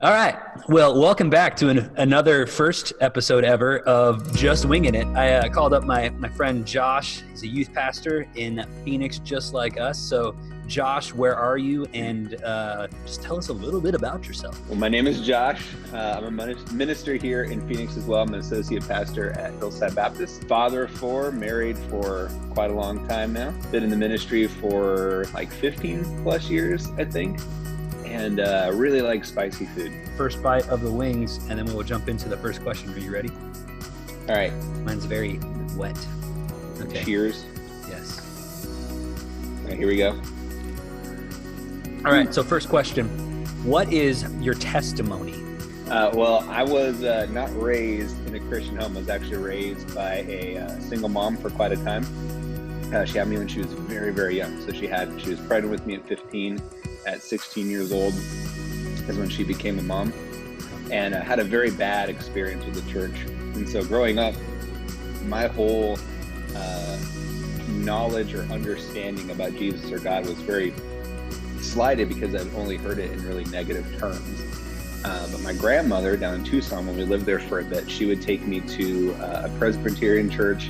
All right. Well, welcome back to another first episode ever of Just Winging It. I called up my friend Josh. He's a youth pastor in Phoenix, just like us. So, Josh, where are you? And just tell us a little bit about yourself. Well, my name is Josh. I'm a minister here in Phoenix as well. I'm an associate pastor at Hillside Baptist. Father of four, married for quite a long time now. Been in the ministry for like 15 plus years, I think. And really like spicy food. First bite of the wings, and then we'll jump into the first question. Are you ready? All right. Mine's very wet. Okay. Cheers. Yes. All right, here we go. All right, so first question. What is your testimony? Well, I was not raised in a Christian home. I was actually raised by a single mom for quite a time. She had me when she was very, very young. So she was pregnant with me at 15. At 16 years old is when she became a mom, and I had a very bad experience with the church. And so growing up, my whole knowledge or understanding about Jesus or God was very slighted because I'd only heard it in really negative terms. But my grandmother down in Tucson, when we lived there for a bit, she would take me to a Presbyterian church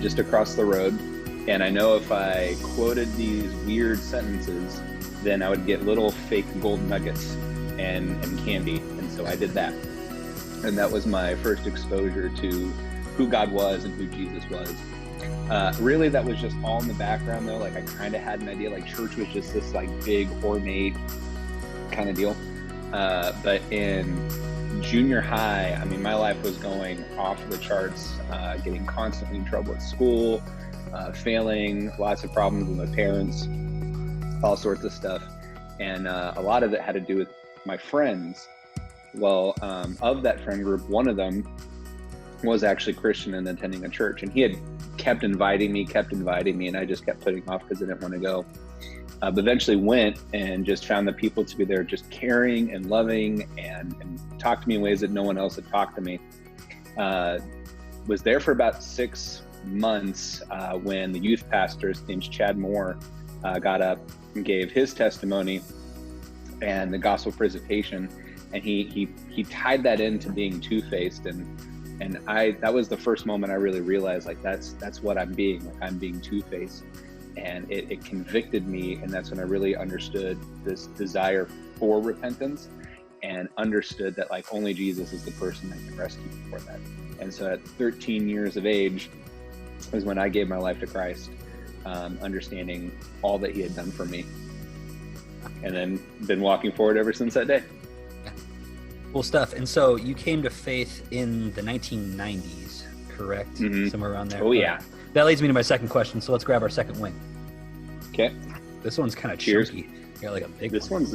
just across the road. And I know if I quoted these weird sentences, then I would get little fake gold nuggets and candy. And so I did that. And that was my first exposure to who God was and who Jesus was. Really, that was just all in the background though. Like I kind of had an idea, like church was just this like big ornate kind of deal. But in junior high, I mean, my life was going off the charts, getting constantly in trouble at school, failing, lots of problems with my parents, all sorts of stuff. And a lot of it had to do with my friends. Well, of that friend group, one of them was actually Christian and attending a church. And he had kept inviting me, and I just kept putting off because I didn't want to go. But eventually went and just found the people to be there just caring and loving and talked to me in ways that no one else had talked to me. Was there for about 6 months when the youth pastor, his name's Chad Moore, got up and gave his testimony and the gospel presentation, and he tied that into being two-faced, and that was the first moment I really realized like that's what I'm being, like I'm being two-faced, and it convicted me, and that's when I really understood this desire for repentance and understood that like only Jesus is the person that can rescue me for that. And so at 13 years of age was when I gave my life to Christ, understanding all that he had done for me, and then been walking forward ever since that day. Yeah. Cool stuff. And so you came to faith in the 1990s, correct? Mm-hmm. Somewhere around there. Oh yeah. That leads me to my second question. So let's grab our second wing. Okay. This one's kind of Cheers. chunky. You got like a big This one.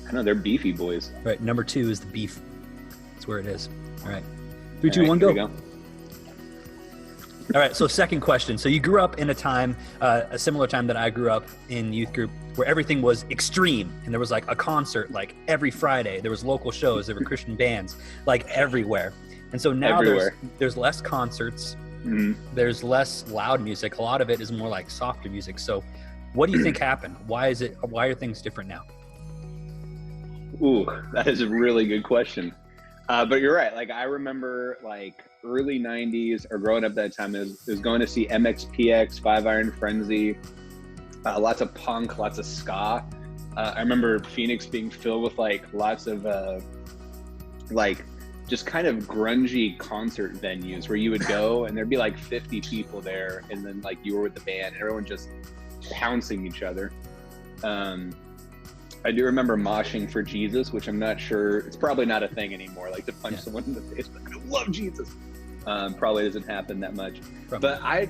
I know they're beefy boys. All right. Number 2 is the beef. That's where it is. All right. 3, All 2, right, 1, here go. we go. All right, so second question. So you grew up in a time, a similar time that I grew up in youth group, where everything was extreme, and there was like a concert like every Friday. There was local shows, there were Christian bands like everywhere. And so now there's less concerts, Mm-hmm. there's less loud music. A lot of it is more like softer music. So what do you think happened? Why are things different now? Ooh, that is a really good question. But you're right. Like I remember like early 90s or growing up that time, it was going to see MXPX, 5 Iron Frenzy, lots of punk, lots of ska. I remember Phoenix being filled with like lots of like just kind of grungy concert venues where you would go and there'd be like 50 people there, and then like you were with the band and everyone just pouncing each other. I do remember moshing for Jesus, which I'm not sure, it's probably not a thing anymore, like to punch someone in the face, but I love Jesus. Probably doesn't happen that much. But I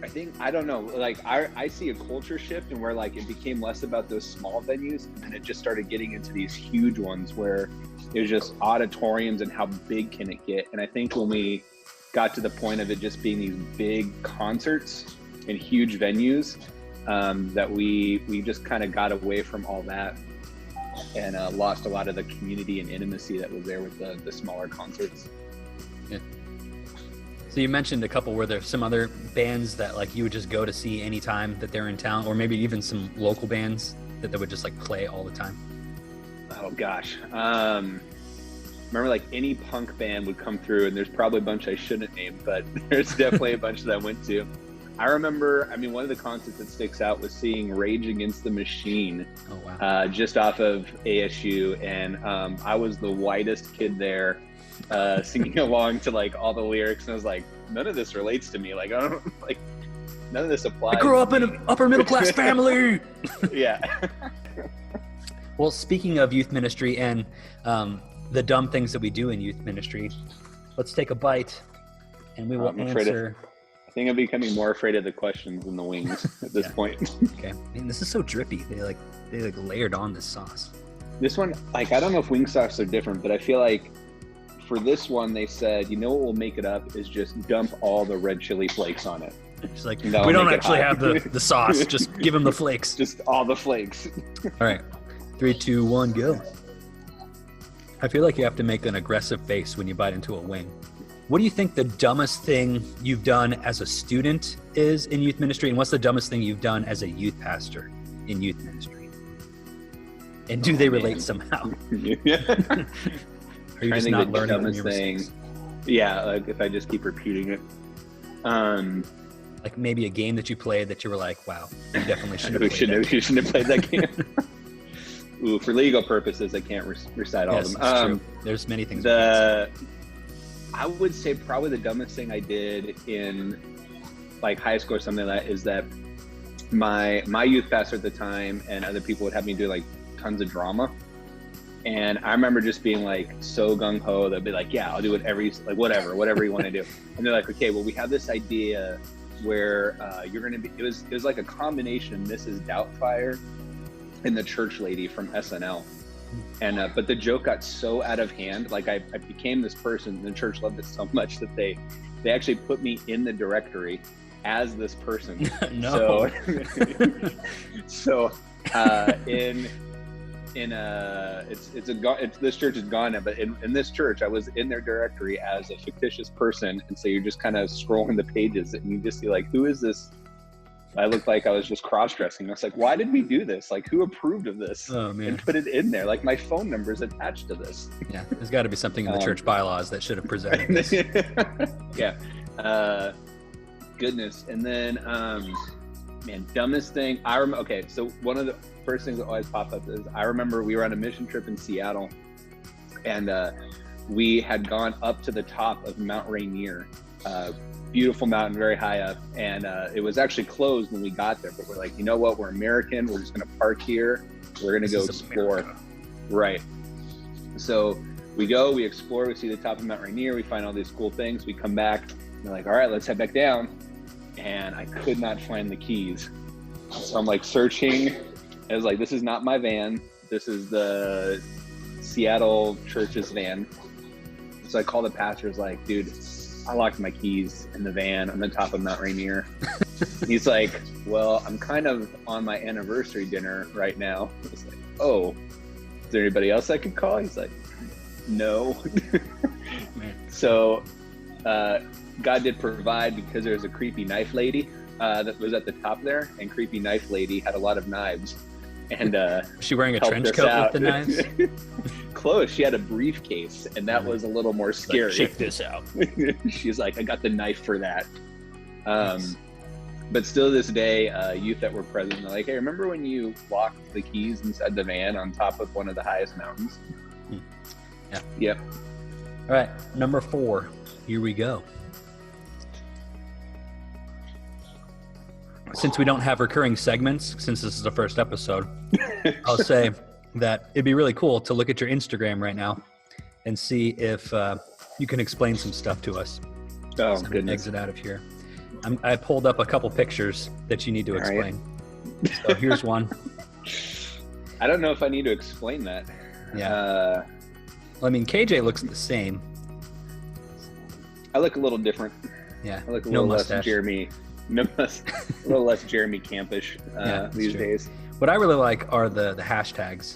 think, I don't know, like I see a culture shift and where like it became less about those small venues, and then it just started getting into these huge ones where it was just auditoriums and how big can it get. And I think when we got to the point of it just being these big concerts in huge venues, that we just kind of got away from all that and lost a lot of the community and intimacy that was there with the smaller concerts. Yeah. So you mentioned a couple. Were there some other bands that like you would just go to see anytime that they're in town, or maybe even some local bands that they would just like play all the time? Oh gosh. Remember, like, any punk band would come through, and there's probably a bunch I shouldn't name, but there's definitely a bunch that I went to. I remember, one of the concerts that sticks out was seeing Rage Against the Machine. Oh, wow. Just off of ASU, and I was the whitest kid there, singing along to like all the lyrics, and I was like, none of this relates to me. Like, I don't like, none of this applies. I grew up in an upper middle class family. Yeah. Well, speaking of youth ministry and the dumb things that we do in youth ministry, let's take a bite, and we will answer. I think I'm becoming more afraid of the questions than the wings at this point. Okay. This is so drippy. They layered on this sauce. This one, like, I don't know if wing sauce are different, but I feel like for this one, they said, you know what will make it up is just dump all the red chili flakes on it. It's like, we don't actually have the sauce. Just give them the flakes. Just all the flakes. All right. 3, 2, 1, go. I feel like you have to make an aggressive face when you bite into a wing. What do you think the dumbest thing you've done as a student is in youth ministry? And what's the dumbest thing you've done as a youth pastor in youth ministry? And do they relate somehow? Yeah. Are you just not learning from your mistakes? Yeah, like if I just keep repeating it. Like maybe a game that you played that you were like, wow, you definitely shouldn't have played that game. You shouldn't have played that game. Ooh, for legal purposes, I can't recite all of them. That's true. There's many things. I would say probably the dumbest thing I did in like high school or something like that is that my youth pastor at the time and other people would have me do like tons of drama. And I remember just being like so gung-ho. They'd be like, yeah, I'll do whatever you want to do. And they're like, okay, well, we have this idea where you're going to be, it was like a combination Mrs. Doubtfire and the church lady from SNL. And but the joke got so out of hand, like I became this person, and the church loved it so much that they actually put me in the directory as this person. No. So this church is gone now, but in this church I was in their directory as a fictitious person, and so you're just kind of scrolling the pages and you just see like, who is this? I looked like I was just cross-dressing. I was like, why did we do this? Like, who approved of this and put it in there? Like, my phone number is attached to this. Yeah, there's got to be something in the church bylaws that should have presented this. Yeah. Goodness. And then, dumbest thing. Okay, so one of the first things that always pop up is I remember we were on a mission trip in Seattle, and we had gone up to the top of Mount Rainier, beautiful mountain, very high up, and it was actually closed when we got there, but we're like, you know what, we're American, we're just gonna park here, we're gonna go explore. America. Right. So we go, we explore, we see the top of Mount Rainier, we find all these cool things, we come back, and we're like, all right, let's head back down. And I could not find the keys. So I'm like searching. I was like, this is not my van, this is the Seattle church's van. So I call the pastor, was like, dude, I locked my keys in the van on the top of Mount Rainier. He's like, well, I'm kind of on my anniversary dinner right now. I was like, oh, is there anybody else I could call? He's like, no. So God did provide, because there was a creepy knife lady that was at the top there, and creepy knife lady had a lot of knives. And was she wearing a trench coat with the knives? Close. She had a briefcase, and that was a little more scary. Like, check this out. She's like, I got the knife for that. But still to this day, youth that were present, they're like, hey, remember when you locked the keys inside the van on top of one of the highest mountains? Yeah. Yep. All right, number 4. Here we go. Since we don't have recurring segments, since this is the first episode, I'll say that it'd be really cool to look at your Instagram right now and see if you can explain some stuff to us. Oh, so goodness. Exit out of here. I pulled up a couple pictures that you need to explain. Right. So here's one. I don't know if I need to explain that. Yeah. Well, KJ looks the same. I look a little different. Yeah. I look a little less Jeremy. A little less Jeremy Campish these days. What I really like are the hashtags.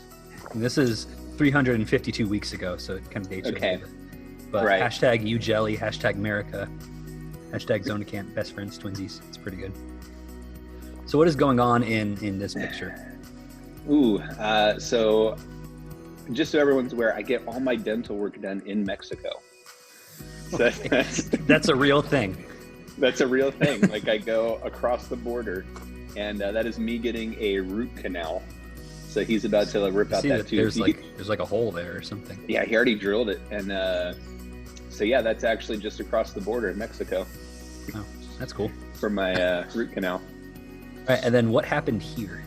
And this is 352 weeks ago, so it kind of dates you a little bit. But right. Hashtag #UJelly, hashtag America, hashtag Zonacamp, best friends, twinsies. It's pretty good. So what is going on in this picture? Ooh, so just so everyone's aware, I get all my dental work done in Mexico. So that's a real thing. That's a real thing. Like I go across the border, and that is me getting a root canal. So he's about to rip out that tooth. There's like a hole there or something. Yeah, he already drilled it, and so yeah, that's actually just across the border in Mexico. Oh, that's cool. For my root canal. All right, and then what happened here?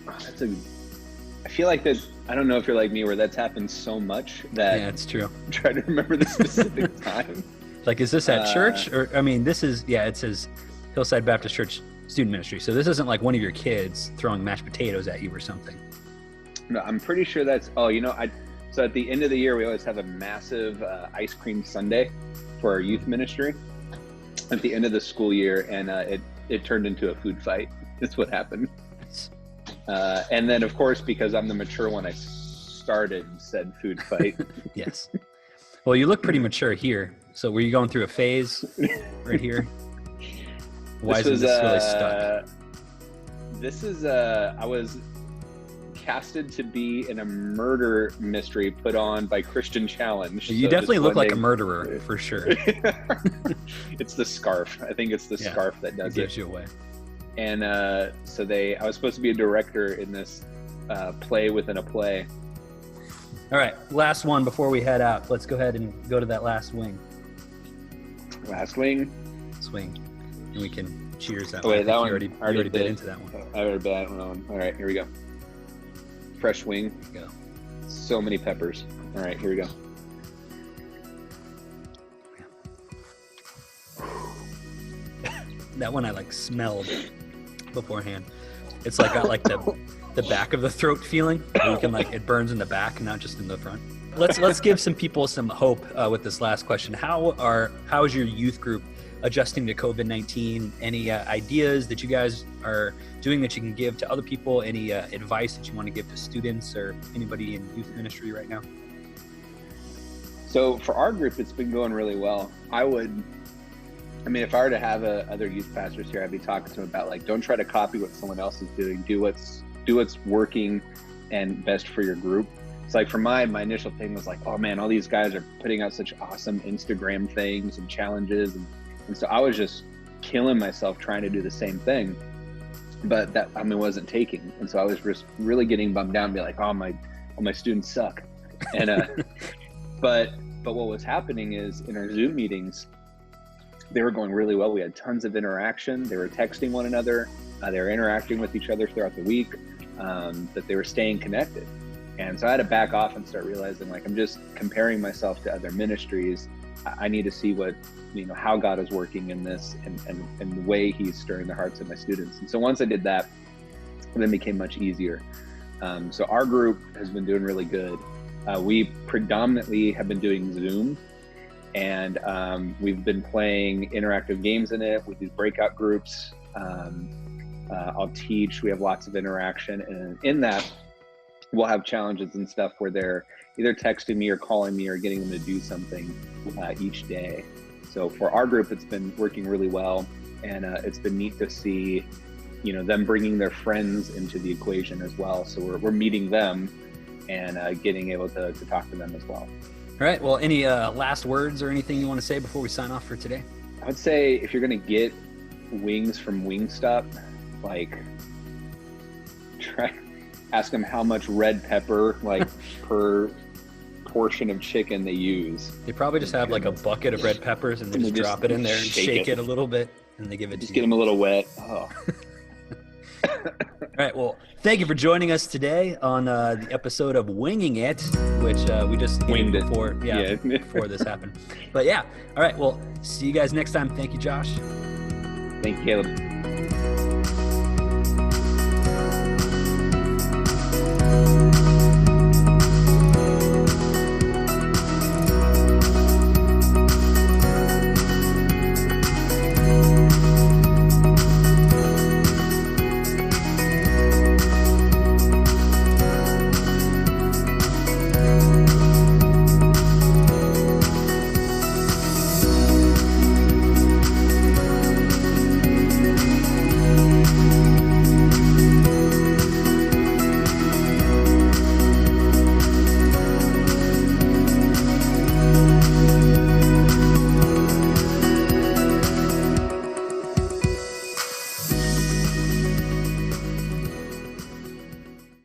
I feel like that. I don't know if you're like me, where that's happened so much that it's true. I'm trying to remember the specific time. Like, is this at church, or I mean, this is it says Hillside Baptist Church Student Ministry. So this isn't like one of your kids throwing mashed potatoes at you or something. No, I'm pretty sure that's. Oh, so at the end of the year, we always have a massive ice cream sundae for our youth ministry at the end of the school year, and it turned into a food fight. That's what happened. And then, of course, because I'm the mature one, I started said food fight. Yes. Well, you look pretty mature here. So were you going through a phase right here? Why isn't this really stuck? This is, I was casted to be in a murder mystery put on by Christian Challenge. You definitely look like a murderer, for sure. It's the scarf. I think it's the scarf that does it. Gives you away. And so I was supposed to be a director in this play within a play. All right, last one before we head out. Let's go ahead and go to that last wing. Last wing? Swing. And we can cheers that one. Wait, that one. You already bit into that one. I already bit on that one. All right, here we go. Fresh wing. Go. So many peppers. All right, here we go. That one I smelled beforehand. It's got the back of the throat feeling. You can it burns in the back, not just in the front. Let's give some people some hope with this last question. How is your youth group adjusting to COVID-19? Any ideas that you guys are doing that you can give to other people? Any advice that you want to give to students or anybody in youth ministry right now? So for our group, it's been going really well. If I were to have other youth pastors here, I'd be talking to them about don't try to copy what someone else is doing. Do what's working and best for your group. It's for my initial thing was oh man, all these guys are putting out such awesome Instagram things and challenges, and so I was just killing myself trying to do the same thing, but that wasn't taking, and so I was just really getting bummed out and be all my students suck, and but what was happening is in our Zoom meetings, they were going really well. We had tons of interaction. They were texting one another. They were interacting with each other throughout the week, that they were staying connected. And so I had to back off and start realizing I'm just comparing myself to other ministries. I need to see how God is working in this and the way he's stirring the hearts of my students. And so once I did that, it then became much easier. So our group has been doing really good. We predominantly have been doing Zoom, and we've been playing interactive games in it. We do breakout groups. I'll teach. We have lots of interaction, and in that, we'll have challenges and stuff where they're either texting me or calling me or getting them to do something each day. So for our group, it's been working really well, and it's been neat to see, them bringing their friends into the equation as well. So we're meeting them and getting able to talk to them as well. All right. Well, any last words or anything you want to say before we sign off for today? I would say if you're going to get wings from Wingstop, ask them how much red pepper per portion of chicken they use. They probably just have a bucket of red peppers and they just drop it in there and shake it a little bit and they give it to you. Just get them a little wet. Oh. All right. Well, thank you for joining us today on the episode of Winging It, which we just winged it before. Yeah, before this happened. But yeah. All right. Well, see you guys next time. Thank you, Josh. Thank you, Caleb.